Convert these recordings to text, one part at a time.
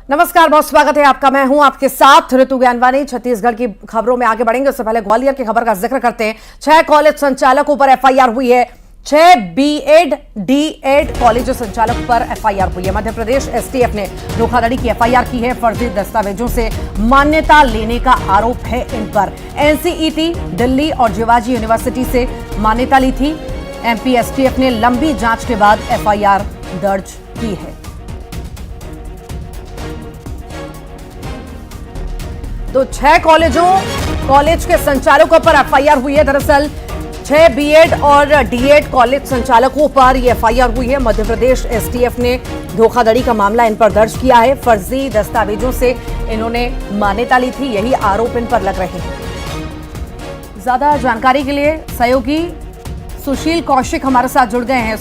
नमस्कार, बहुत स्वागत है आपका। मैं हूं आपके साथ ऋतु ज्ञानवानी। छत्तीसगढ़ की खबरों में आगे बढ़ेंगे उससे पहले ग्वालियर की खबर का जिक्र करते हैं। 6 कॉलेज संचालकों पर एफआईआर हुई है। 6 बीएड डीएड कॉलेज संचालक पर एफआईआर हुई है। मध्य प्रदेश एसटीएफ ने धोखाधड़ी की एफआईआर की है। फर्जी दस्तावेजों से मान्यता लेने का आरोप है इन पर। एनसीईटी दिल्ली और जिवाजी यूनिवर्सिटी से मान्यता ली थी। एमपी एसटीएफ ने लंबी जांच के बाद एफआईआर दर्ज की है। तो 6 कॉलेज के संचालकों पर एफआईआर हुई है। दरअसल 6 बीएड और डीएड कॉलेज संचालकों पर यह एफआईआर हुई है। मध्य प्रदेश एसटीएफ ने धोखाधड़ी का मामला इन पर दर्ज किया है। फर्जी दस्तावेजों से इन्होंने मान्यता ली थी, यही आरोप इन पर लग रहे हैं। ज्यादा जानकारी के लिए सहयोगी सुशील कौशिक हमारे साथ जुड़ गए हैं।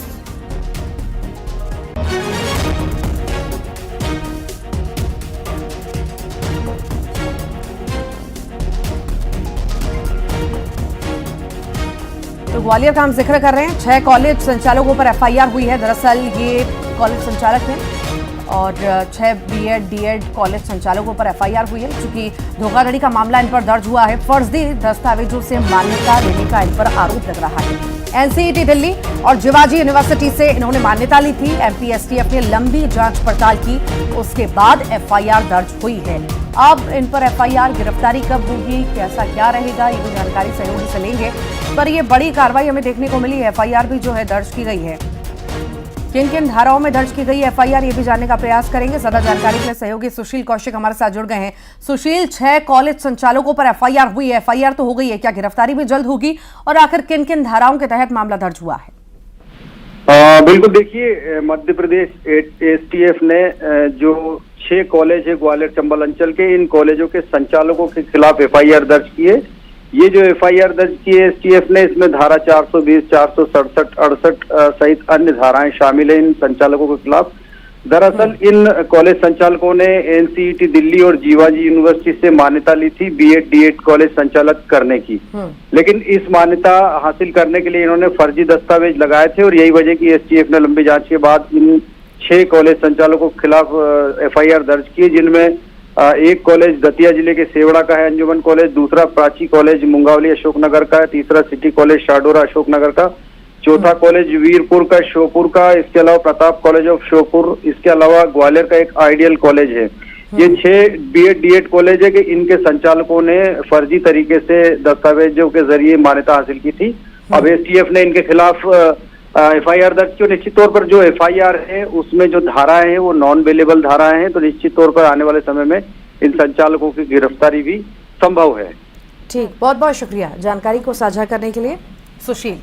तो ग्वालियर का हम जिक्र कर रहे हैं। 6 कॉलेज संचालकों पर एफआईआर हुई है। दरअसल ये कॉलेज संचालक हैं और 6 बीएड डीएड कॉलेज संचालकों पर एफआईआर हुई है क्योंकि धोखाधड़ी का मामला इन पर दर्ज हुआ है। फर्जी दस्तावेजों से मान्यता लेने का इन पर आरोप लग रहा है। एनसीईटी दिल्ली और जिवाजी यूनिवर्सिटी से इन्होंने मान्यता ली थी। एमपी एसटीएफ ने लंबी जांच पड़ताल की, उसके बाद एफआईआर दर्ज हुई है। अब इन पर एफआईआर, गिरफ्तारी कब होगी, कैसा क्या रहेगा, ये भी जानकारी सहयोगी से लेंगे। पर ये बड़ी कार्रवाई हमें देखने को मिली है। एफआईआर भी जो है दर्ज की गई है। किन किन धाराओं में दर्ज की गई है एफआईआर, ये भी जानने का प्रयास करेंगे। ज्यादा जानकारी के लिए सहयोगी सुशील कौशिक हमारे साथ जुड़ गए हैं। सुशील, 6 कॉलेज संचालकों पर एफआईआर हुई है। एफआईआर तो हो गई है, क्या गिरफ्तारी भी जल्द होगी और आखिर किन किन धाराओं के तहत मामला दर्ज हुआ है? बिल्कुल, देखिए, मध्य प्रदेश एसटीएफ ने जो 6 कॉलेज है ग्वालियर चंबल अंचल के, इन कॉलेजों के संचालकों के खिलाफ एफआईआर दर्ज की है। ये जो एफआईआर दर्ज की है एसटीएफ ने, इसमें धारा 420, 467, 68 सहित अन्य धाराएं शामिल है इन संचालकों के खिलाफ। दरअसल इन कॉलेज संचालकों ने एनसीईटी दिल्ली और जिवाजी यूनिवर्सिटी से मान्यता ली थी बीएड डीएड कॉलेज संचालक करने की, लेकिन इस मान्यता हासिल करने के लिए इन्होंने फर्जी दस्तावेज लगाए थे और यही वजह की एसटीएफ ने लंबी जांच के बाद इन 6 कॉलेज संचालकों के खिलाफ एफआईआर दर्ज की, जिनमें एक कॉलेज दतिया जिले के सेवड़ा का है, अंजुमन कॉलेज, दूसरा प्राची कॉलेज मुंगावली अशोकनगर का है, तीसरा सिटी कॉलेज शाडोरा अशोकनगर का, चौथा कॉलेज वीरपुर का श्योपुर का, इसके अलावा प्रताप कॉलेज ऑफ श्योपुर, इसके अलावा ग्वालियर का एक आइडियल कॉलेज है। ये 6 बीएड डीएड कॉलेज है कि इनके संचालकों ने फर्जी तरीके से दस्तावेजों के जरिए मान्यता हासिल की थी। अब एसटीएफ ने इनके खिलाफ एफआईआर दर्ज की। निश्चित तौर पर जो एफआईआर है उसमें जो धाराएं हैं वो नॉन अवेलेबल धाराएं हैं, तो निश्चित तौर पर आने वाले समय में इन संचालकों की गिरफ्तारी भी संभव है। ठीक, बहुत बहुत शुक्रिया जानकारी को साझा करने के लिए सुशील।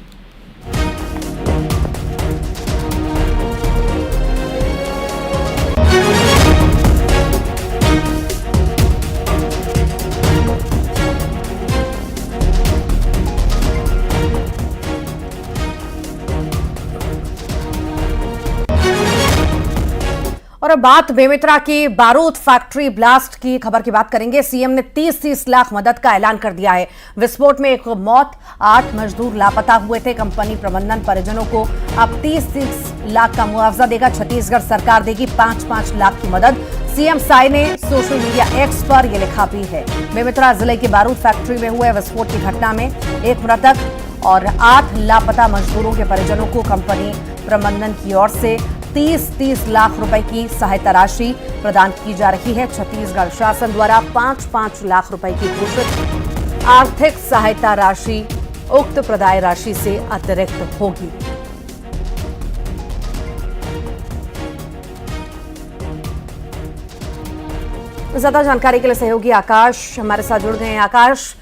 और अब बात बेमेतरा की बारूद फैक्ट्री ब्लास्ट की खबर की बात करेंगे। सीएम ने 30-30 लाख मदद का ऐलान कर दिया है। विस्फोट में एक मौत, 8 मजदूर लापता हुए थे। कंपनी प्रबंधन परिजनों को अब 30-30 लाख का मुआवजा देगा। छत्तीसगढ़ सरकार देगी 5-5 लाख की मदद। सीएम साय ने सोशल मीडिया एक्स पर यह लिखा भी है। बेमेतरा जिले की बारूद फैक्ट्री में हुए विस्फोट की घटना में एक मृतक और 8 लापता मजदूरों के परिजनों को कंपनी प्रबंधन की ओर से 30-30 लाख रुपए की सहायता राशि प्रदान की जा रही है। छत्तीसगढ़ शासन द्वारा 5-5 लाख रुपए की घोषित आर्थिक सहायता राशि उक्त प्रदाय राशि से अतिरिक्त होगी। ज्यादा जानकारी के लिए सहयोगी आकाश हमारे साथ जुड़ गए हैं। आकाश,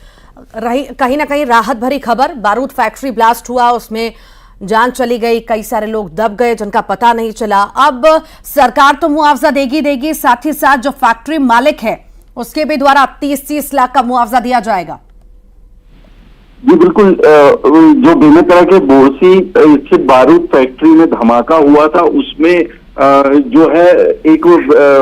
कहीं ना कहीं राहत भरी खबर, बारूद फैक्ट्री ब्लास्ट हुआ, उसमें जान चली गई, कई सारे लोग दब गए जिनका पता नहीं चला। अब सरकार तो मुआवजा देगी, साथ ही साथ जो फैक्ट्री मालिक है उसके भी द्वारा 30-30 लाख का मुआवजा दिया जाएगा। जी बिल्कुल, जो बेमेतरा के बोरसी स्थित बारूद फैक्ट्री में धमाका हुआ था उसमें जो है एक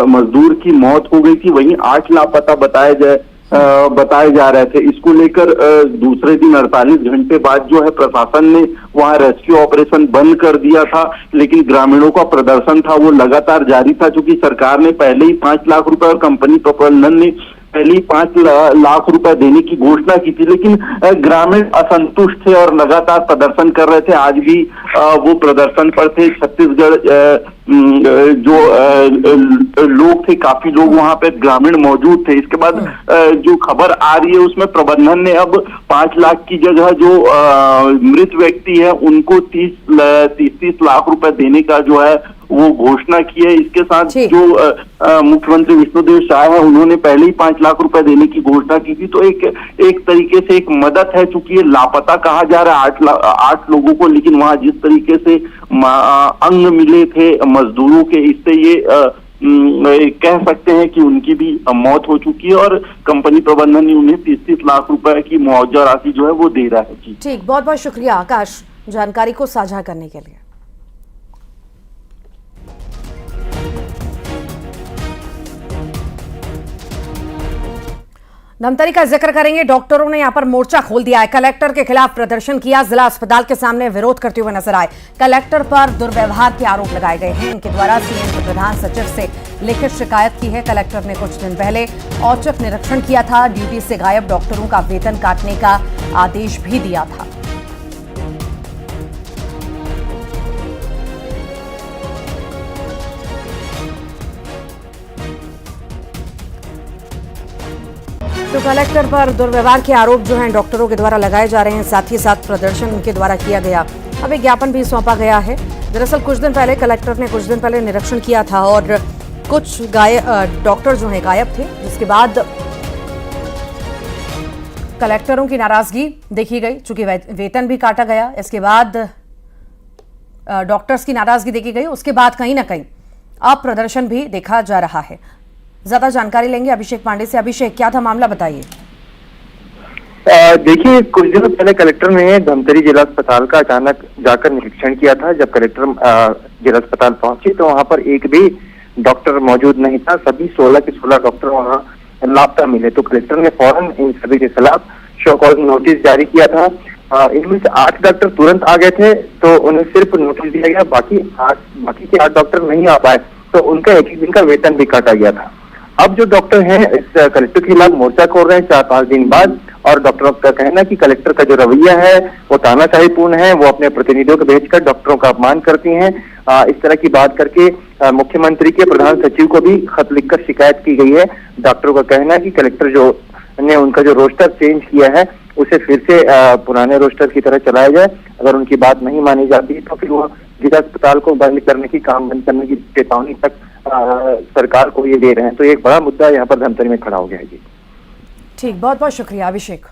मजदूर की मौत हो गई थी, वहीं 8 लापता बताया बताए जा रहे थे। इसको लेकर दूसरे दिन 48 घंटे बाद जो है प्रशासन ने वहां रेस्क्यू ऑपरेशन बंद कर दिया था, लेकिन ग्रामीणों का प्रदर्शन था वो लगातार जारी था, क्योंकि सरकार ने पहले ही 5 लाख रुपए और कंपनी प्रबंधन ने पहले ही 5 लाख रुपए देने की घोषणा की थी, लेकिन ग्रामीण असंतुष्ट थे और लगातार प्रदर्शन कर रहे थे। आज भी वो प्रदर्शन पर थे। छत्तीसगढ़ जो लोग थे, काफी लोग वहां पे ग्रामीण मौजूद थे। इसके बाद जो खबर आ रही है उसमें प्रबंधन ने अब 5 लाख की जगह जो मृत व्यक्ति है उनको 30 लाख रुपए देने का जो है वो घोषणा की है। इसके साथ जो मुख्यमंत्री विष्णुदेव साय है उन्होंने पहले ही 5 लाख रुपए देने की घोषणा की थी। तो एक तरीके से एक मदद है, चूंकि ये लापता कहा जा रहा है 8 लोगों को, लेकिन वहां जिस तरीके से अंग मिले थे मजदूरों के, इससे ये कह सकते हैं कि उनकी भी मौत हो चुकी है और कंपनी प्रबंधन ने उन्हें 30 लाख रुपए की मुआवजा राशि जो है वो दे रहा है। जी ठीक, बहुत बहुत शुक्रिया आकाश जानकारी को साझा करने के लिए। धमतरी का जिक्र करेंगे। डॉक्टरों ने यहां पर मोर्चा खोल दिया है, कलेक्टर के खिलाफ प्रदर्शन किया, जिला अस्पताल के सामने विरोध करते हुए नजर आए। कलेक्टर पर दुर्व्यवहार के आरोप लगाए गए हैं। इनके द्वारा सीएम के प्रधान सचिव से लिखित शिकायत की है। कलेक्टर ने कुछ दिन पहले औचक निरीक्षण किया था, ड्यूटी से गायब डॉक्टरों का वेतन काटने का आदेश भी दिया था। तो कलेक्टर पर दुर्व्यवहार के आरोप जो हैं डॉक्टरों के द्वारा लगाए जा रहे हैं, साथ ही साथ प्रदर्शन उनके द्वारा किया गया। अब एक ज्ञापन भी सौंपा गया है। दरअसल कुछ दिन पहले कलेक्टर ने निरीक्षण किया था और कुछ डॉक्टर जो हैं गायब थे, जिसके बाद कलेक्टरों की नाराजगी देखी गई, चूंकि वेतन भी काटा गया। इसके बाद डॉक्टर्स की नाराजगी देखी गई, उसके बाद कहीं ना कहीं अब प्रदर्शन भी देखा जा रहा है। ज्यादा जानकारी लेंगे अभिषेक पांडे से। अभिषेक, क्या था मामला, बताइए। देखिए, कुछ दिनों पहले कलेक्टर ने धमतरी जिला अस्पताल का अचानक जाकर निरीक्षण किया था। जब कलेक्टर जिला अस्पताल पहुंचे तो वहां पर एक भी डॉक्टर मौजूद नहीं था। सभी 16 के 16 डॉक्टर वहां लापता मिले। तो कलेक्टर ने फौरन इन सभी के खिलाफ शो कॉज नोटिस जारी किया था। इनमें से 8 डॉक्टर तुरंत आ गए थे, तो उन्हें सिर्फ नोटिस दिया गया। बाकी के 8 डॉक्टर नहीं आ पाए, तो उनका एक दिन का वेतन भी काटा गया था। अब जो डॉक्टर हैं इस कलेक्टर के खिलाफ मोर्चा खोल रहे हैं 4-5 दिन बाद, और डॉक्टरों का कहना है कि कलेक्टर का जो रवैया है वो तानाशाहीपूर्ण है। वो अपने प्रतिनिधियों को भेजकर डॉक्टरों का अपमान करती हैं। इस तरह की बात करके मुख्यमंत्री के प्रधान सचिव को भी खत लिखकर शिकायत की गई है। डॉक्टरों का कहना है कि कलेक्टर जो ने उनका जो रोस्टर चेंज किया है उसे फिर से पुराने रोस्टर की तरह चलाया जाए। अगर उनकी बात नहीं मानी जाती तो फिर वो जिला अस्पताल को बंद करने की, काम बंद करने की चेतावनी तक सरकार को ये दे रहे हैं। तो एक बड़ा मुद्दा यहाँ पर धमतरी में खड़ा हो गया है। जी ठीक, बहुत बहुत शुक्रिया अभिषेक।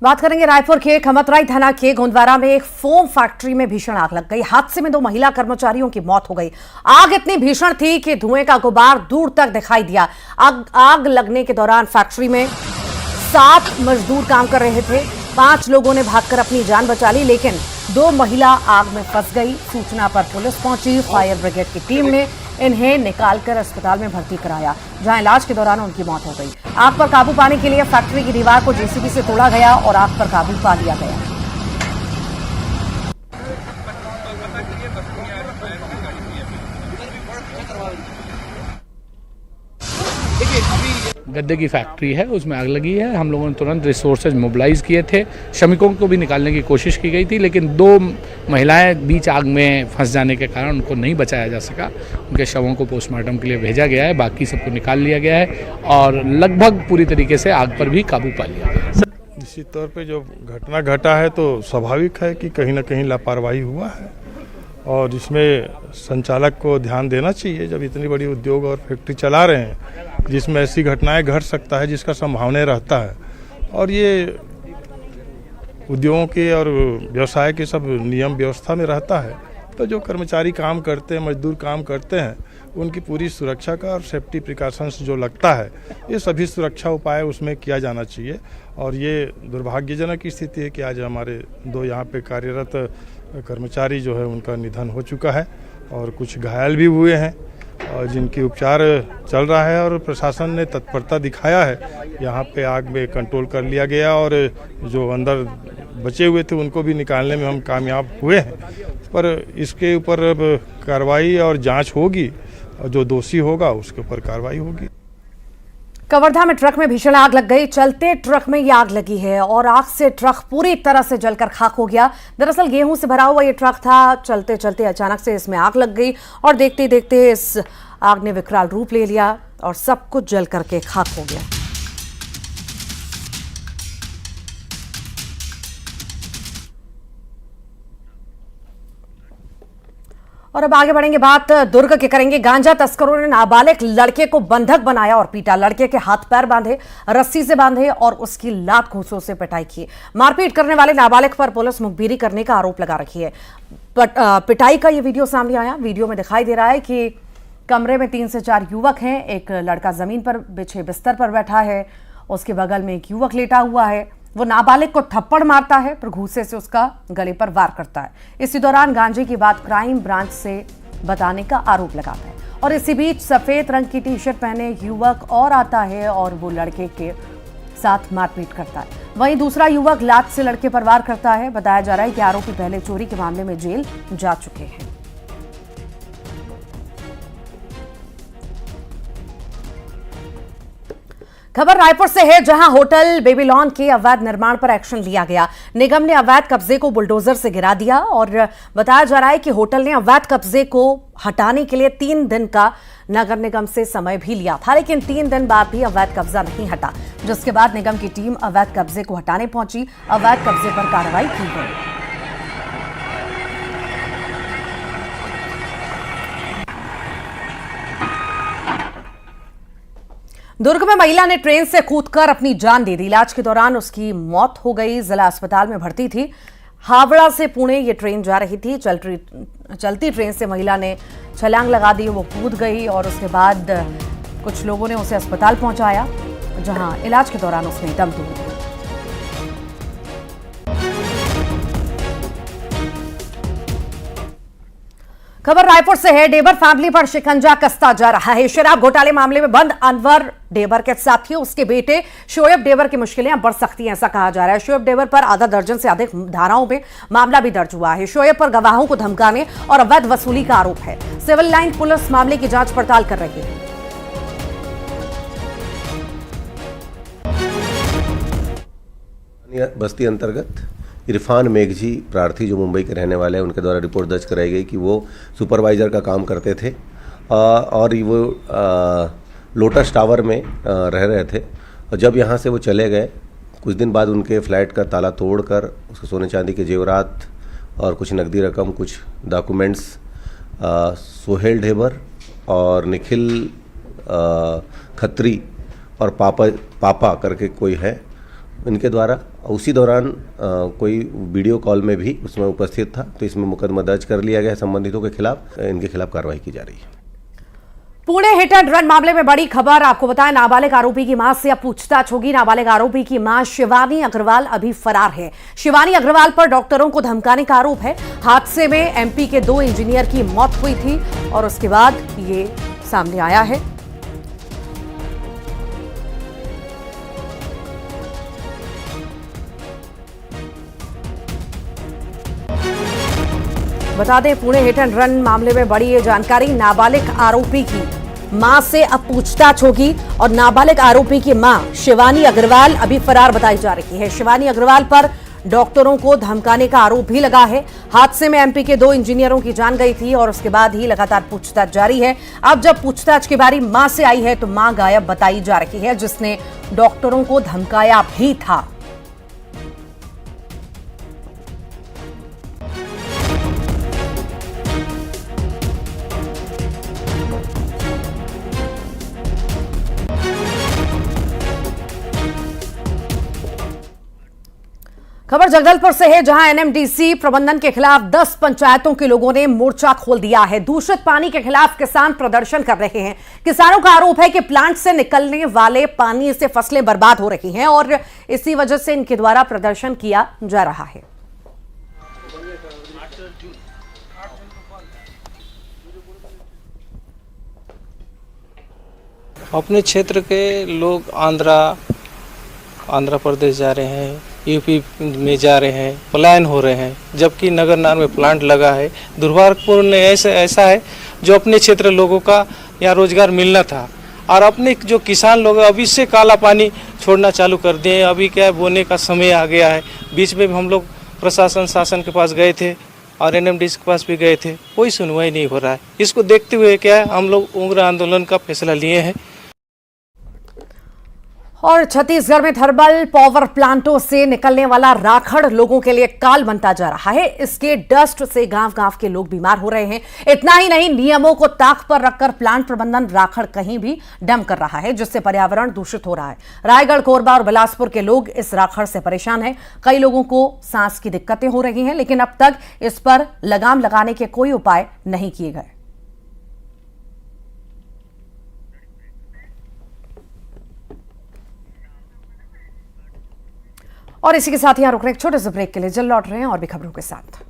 बात करेंगे रायपुर के खमतराई थाना के गोंदवारा में एक फोम फैक्ट्री में भीषण आग लग गई। हादसे में 2 महिला कर्मचारियों की मौत हो गई। आग इतनी भीषण थी कि धुएं का गुबार दूर तक दिखाई दिया। आग लगने के दौरान फैक्ट्री में 7 मजदूर काम कर रहे थे। 5 लोगों ने भागकर अपनी जान बचा ली, लेकिन 2 महिला आग में फंस गई। सूचना पर पुलिस पहुंची। फायर ब्रिगेड की टीम ने इन्हें निकालकर अस्पताल में भर्ती कराया, जहां इलाज के दौरान उनकी मौत हो गई। आग पर काबू पाने के लिए फैक्ट्री की दीवार को जेसीबी से तोड़ा गया और आग पर काबू पा लिया गया। गद्दे की फैक्ट्री है, उसमें आग लगी है। हम लोगों ने तुरंत रिसोर्सेज मोबिलाइज किए थे। श्रमिकों को भी निकालने की कोशिश की गई थी, लेकिन 2 महिलाएं बीच आग में फंस जाने के कारण उनको नहीं बचाया जा सका। उनके शवों को पोस्टमार्टम के लिए भेजा गया है, बाकी सबको निकाल लिया गया है और लगभग पूरी तरीके से आग पर भी काबू पा लिया गया है। निश्चित तौर पे जो घटना घटा है तो स्वाभाविक है कि कहीं ना कहीं लापरवाही हुआ है, और इसमें संचालक को ध्यान देना चाहिए। जब इतनी बड़ी उद्योग और फैक्ट्री चला रहे हैं जिसमें ऐसी घटनाएं घट सकता है, जिसका संभावना रहता है, और ये उद्योगों के और व्यवसाय के सब नियम व्यवस्था में रहता है, तो जो कर्मचारी काम करते हैं, मजदूर काम करते हैं, उनकी पूरी सुरक्षा का और सेफ्टी प्रिकॉशंस जो लगता है, ये सभी सुरक्षा उपाय उसमें किया जाना चाहिए। और ये दुर्भाग्यजनक स्थिति है कि आज हमारे 2 यहाँ पे कार्यरत कर्मचारी जो है उनका निधन हो चुका है और कुछ घायल भी हुए हैं। जिनकी उपचार चल रहा है और प्रशासन ने तत्परता दिखाया है। यहाँ पे आग में कंट्रोल कर लिया गया और जो अंदर बचे हुए थे उनको भी निकालने में हम कामयाब हुए हैं। पर इसके ऊपर अब कार्रवाई और जांच होगी और जो दोषी होगा उसके ऊपर कार्रवाई होगी। कवर्धा में ट्रक में भीषण आग लग गई। चलते ट्रक में ये आग लगी है और आग से ट्रक पूरी तरह से जलकर खाक हो गया। दरअसल गेहूं से भरा हुआ ये ट्रक था। चलते चलते अचानक से इसमें आग लग गई और देखते देखते इस आग ने विकराल रूप ले लिया और सब कुछ जल करके खाक हो गया। और अब आगे बढ़ेंगे, बात दुर्ग के करेंगे। गांजा तस्करों ने नाबालिग लड़के को बंधक बनाया और पीटा। लड़के के हाथ पैर बांधे, रस्सी से बांधे और उसकी लात घूंसों से पिटाई की। मारपीट करने वाले नाबालिग पर पुलिस मुखबिरी करने का आरोप लगा रखी है। पिटाई का ये वीडियो सामने आया। वीडियो में दिखाई दे रहा है कि कमरे में 3 से 4 युवक हैं। एक लड़का जमीन पर बिछे बिस्तर पर बैठा है, उसके बगल में एक युवक लेटा हुआ है। वो नाबालिग को थप्पड़ मारता है, फिर घूंसे से उसका गले पर वार करता है। इसी दौरान गांजे की बात क्राइम ब्रांच से बताने का आरोप लगाता है और इसी बीच सफेद रंग की टी-शर्ट पहने युवक और आता है और वो लड़के के साथ मारपीट करता है। वहीं दूसरा युवक लात से लड़के पर वार करता है। बताया जा रहा है कि आरोपी पहले चोरी के मामले में जेल जा चुके हैं। खबर रायपुर से है, जहां होटल बेबीलोन के अवैध निर्माण पर एक्शन लिया गया। निगम ने अवैध कब्जे को बुलडोजर से गिरा दिया और बताया जा रहा है कि होटल ने अवैध कब्जे को हटाने के लिए 3 दिन का नगर निगम से समय भी लिया था, लेकिन 3 दिन बाद भी अवैध कब्जा नहीं हटा, जिसके बाद निगम की टीम अवैध कब्जे को हटाने पहुंची। अवैध कब्जे पर कार्रवाई की गई। दुर्ग में महिला ने ट्रेन से कूदकर अपनी जान दे दी। इलाज के दौरान उसकी मौत हो गई। जिला अस्पताल में भर्ती थी। हावड़ा से पुणे ये ट्रेन जा रही थी। चलती ट्रेन से महिला ने छलांग लगा दी, वो कूद गई और उसके बाद कुछ लोगों ने उसे अस्पताल पहुंचाया, जहां इलाज के दौरान उसने दम तोड़ दिया। खबर रायपुर से है। डेबर फैमिली पर शिकंजा कसता जा रहा है। शराब घोटाले मामले में बंद अनवर डेबर के साथ ही उसके बेटे शोएब डेबर की मुश्किलें अब बढ़ सकती हैं, ऐसा कहा जा रहा है। शोएब डेबर पर आधा दर्जन से अधिक धाराओं में मामला भी दर्ज हुआ है। शोएब पर गवाहों को धमकाने और अवैध वसूली का आरोप है। सिविल लाइन पुलिस मामले की जांच पड़ताल कर रही है। बस्ती अंतर्गत इरफान मेघजी प्रार्थी, जो मुंबई के रहने वाले हैं, उनके द्वारा रिपोर्ट दर्ज कराई गई कि वो सुपरवाइज़र का काम करते थे और वो लोटस टावर में रह रहे थे। और जब यहाँ से वो चले गए, कुछ दिन बाद उनके फ्लैट का ताला तोड़कर उसके सोने चांदी के जेवरात और कुछ नकदी रकम, कुछ डॉक्यूमेंट्स सोहेल ढेबर और निखिल खत्री और पापा करके कोई है, इनके द्वारा उसी दौरान कोई वीडियो कॉल में भी उसमें उपस्थित था। तो इसमें मुकदमा दर्ज कर लिया गया है संबंधितों के खिलाफ। इनके खिलाफ कार्रवाई की जा रही है। पुणे हिट एंड रन मामले में बड़ी खबर। आपको बताएं, नाबालिग आरोपी की मां से अब पूछताछ होगी। नाबालिग आरोपी की मां शिवानी अग्रवाल अभी फरार है। शिवानी अग्रवाल पर डॉक्टरों को धमकाने का आरोप है। हादसे में एमपी के 2 इंजीनियर की मौत हुई थी और उसके बाद ये सामने आया है। बता दें, पुणे हिट एंड रन मामले में बड़ी ये जानकारी। नाबालिग आरोपी की मां से अब पूछताछ होगी और नाबालिग आरोपी की मां शिवानी अग्रवाल अभी फरार बताई जा रही है। शिवानी अग्रवाल पर डॉक्टरों को धमकाने का आरोप भी लगा है। हादसे में एमपी के 2 इंजीनियरों की जान गई थी और उसके बाद ही लगातार पूछताछ जारी है। अब जब पूछताछ की बारी मां से आई है तो मां गायब बताई जा रही है, जिसने डॉक्टरों को धमकाया भी था। खबर जगदलपुर से है, जहां एनएमडीसी प्रबंधन के खिलाफ 10 पंचायतों के लोगों ने मोर्चा खोल दिया है। दूषित पानी के खिलाफ किसान प्रदर्शन कर रहे हैं। किसानों का आरोप है कि प्लांट से निकलने वाले पानी से फसलें बर्बाद हो रही हैं और इसी वजह से इनके द्वारा प्रदर्शन किया जा रहा है। अपने क्षेत्र के लोग आंध्र प्रदेश जा रहे हैं, यूपी में जा रहे हैं, पलायन हो रहे हैं, जबकि नगरनार में प्लांट लगा है। दुर्भाग्यपूर्ण ऐसा है जो अपने क्षेत्र लोगों का यहाँ रोजगार मिलना था, और अपने जो किसान लोग अभी से काला पानी छोड़ना चालू कर दिए। अभी क्या है, बोने का समय आ गया है। बीच में भी हम लोग प्रशासन शासन के पास गए थे और एनएमडी के पास भी गए थे, कोई सुनवाई नहीं हो रहा है। इसको देखते हुए क्या है, हम लोग उग्र आंदोलन का फैसला लिए हैं। और छत्तीसगढ़ में थर्मल पावर प्लांटों से निकलने वाला राखड़ लोगों के लिए काल बनता जा रहा है। इसके डस्ट से गांव-गांव के लोग बीमार हो रहे हैं। इतना ही नहीं, नियमों को ताक पर रखकर प्लांट प्रबंधन राखड़ कहीं भी डंप कर रहा है, जिससे पर्यावरण दूषित हो रहा है। रायगढ़, कोरबा और बिलासपुर के लोग इस राखड़ से परेशान हैं। कई लोगों को सांस की दिक्कतें हो रही हैं, लेकिन अब तक इस पर लगाम लगाने के कोई उपाय नहीं किए गए। और इसी के साथ यहां रुक रहे एक छोटे से ब्रेक के लिए, जल्द लौट रहे हैं और भी खबरों के साथ।